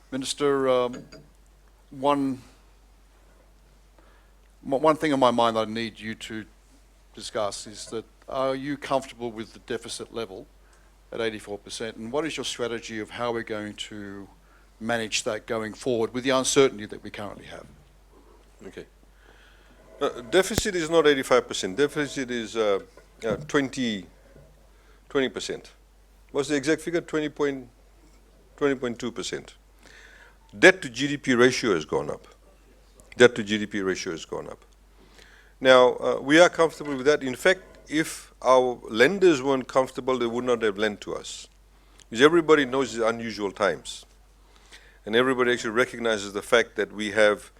Minister, one thing on my mind I need you to discuss is that are you comfortable with the deficit level at 84%, and what is your strategy of how we're going to manage that going forward with the uncertainty that we currently have? Okay. Deficit is not 85%. Deficit is 20%. What's the exact figure? 20.2%. Debt to GDP ratio has gone up. Debt to GDP ratio has gone up. Now, we are comfortable with that. In fact, if our lenders weren't comfortable, they would not have lent to us. Because everybody knows it's unusual times. And everybody actually recognizes the fact that we have,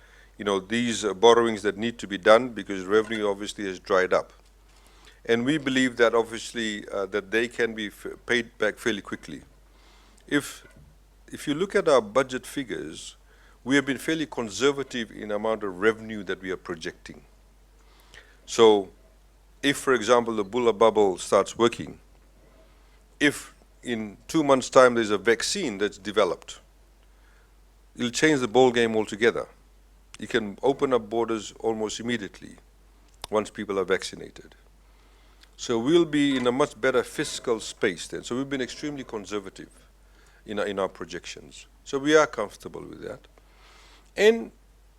these borrowings that need to be done because revenue obviously has dried up. And we believe that obviously that they can be paid back fairly quickly. If you look at our budget figures, we have been fairly conservative in the amount of revenue that we are projecting. So if, for example, the Bulla bubble starts working, if in 2 months' time there's a vaccine that's developed, it'll change the ball game altogether. You can open up borders almost immediately once people are vaccinated. So we'll be in a much better fiscal space then. So we've been extremely conservative in our projections. So we are comfortable with that. And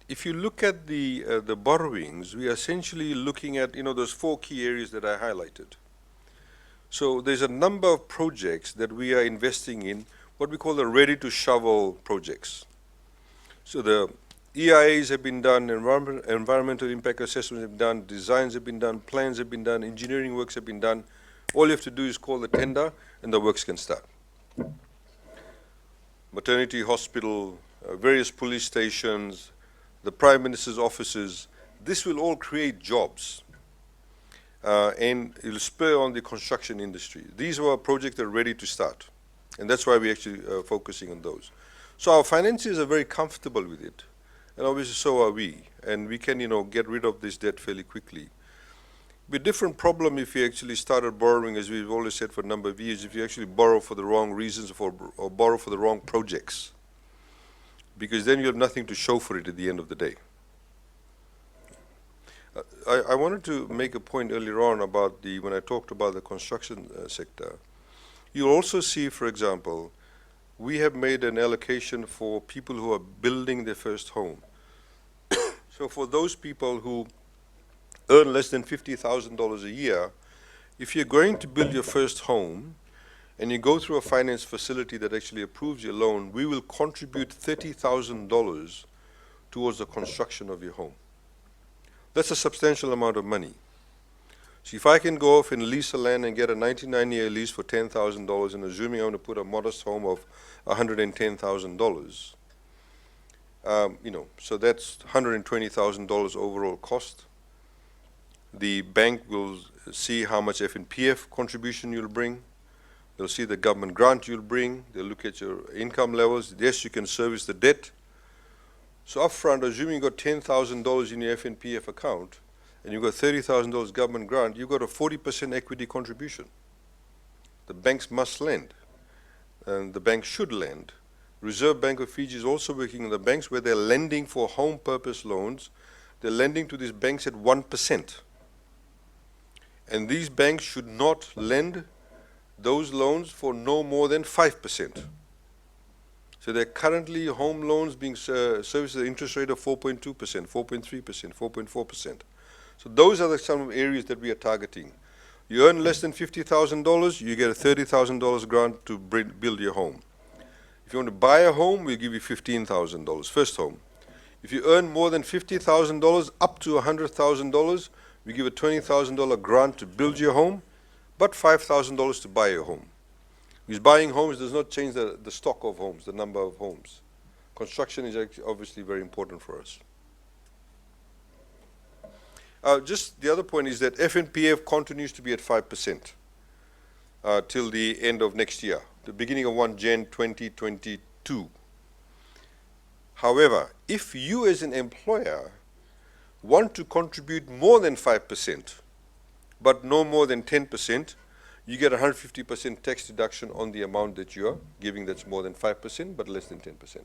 if you look at the borrowings, we are essentially looking at those 4 key areas that I highlighted. So there's a number of projects that we are investing in, what we call the ready-to-shovel projects. So the EIAs have been done, environmental impact assessments have been done, designs have been done, plans have been done, engineering works have been done. All you have to do is call the tender and the works can start. Maternity hospital, various police stations, the Prime Minister's offices, this will all create jobs and it will spur on the construction industry. These are projects that are ready to start, and that's why we're actually focusing on those. So our finances are very comfortable with it, and obviously so are we, and we can get rid of this debt fairly quickly. But a different problem if you actually started borrowing, as we've always said for a number of years, if you actually borrow for the wrong reasons or borrow for the wrong projects, because then you have nothing to show for it at the end of the day. I wanted to make a point earlier on about when I talked about the construction sector. You'll also see, for example, we have made an allocation for people who are building their first home. So for those people who earn less than $50,000 a year, if you're going to build your first home and you go through a finance facility that actually approves your loan, we will contribute $30,000 towards the construction of your home. That's a substantial amount of money. So if I can go off and lease a land and get a 99-year lease for $10,000, and assuming I'm going to put a modest home of $110,000, so that's $120,000 overall cost. The bank will see how much F&PF contribution you'll bring. They'll see the government grant you'll bring. They'll look at your income levels. Yes, you can service the debt. So upfront, assuming you got $10,000 in your F&PF account, and you got $30,000 government grant, you got a 40% equity contribution. The banks must lend, and the banks should lend. Reserve Bank of Fiji is also working on the banks where they're lending for home purpose loans. They're lending to these banks at 1%. And these banks should not lend those loans for no more than 5%. So there are currently home loans being serviced at an interest rate of 4.2%, 4.3%, 4.4%. So those are some areas that we are targeting. You earn less than $50,000, you get a $30,000 grant to build your home. If you want to buy a home, we'll give you $15,000, first home. If you earn more than $50,000, up to $100,000, we give a $20,000 grant to build your home, but $5,000 to buy your home. Because buying homes does not change the stock of homes, the number of homes. Construction is obviously very important for us. Just the other point is that F&PF continues to be at 5% till the end of next year, the beginning of 1 Jan 2022. However, if you as an employer want to contribute more than 5%, but no more than 10%, you get 150% tax deduction on the amount that you're giving that's more than 5%, but less than 10%.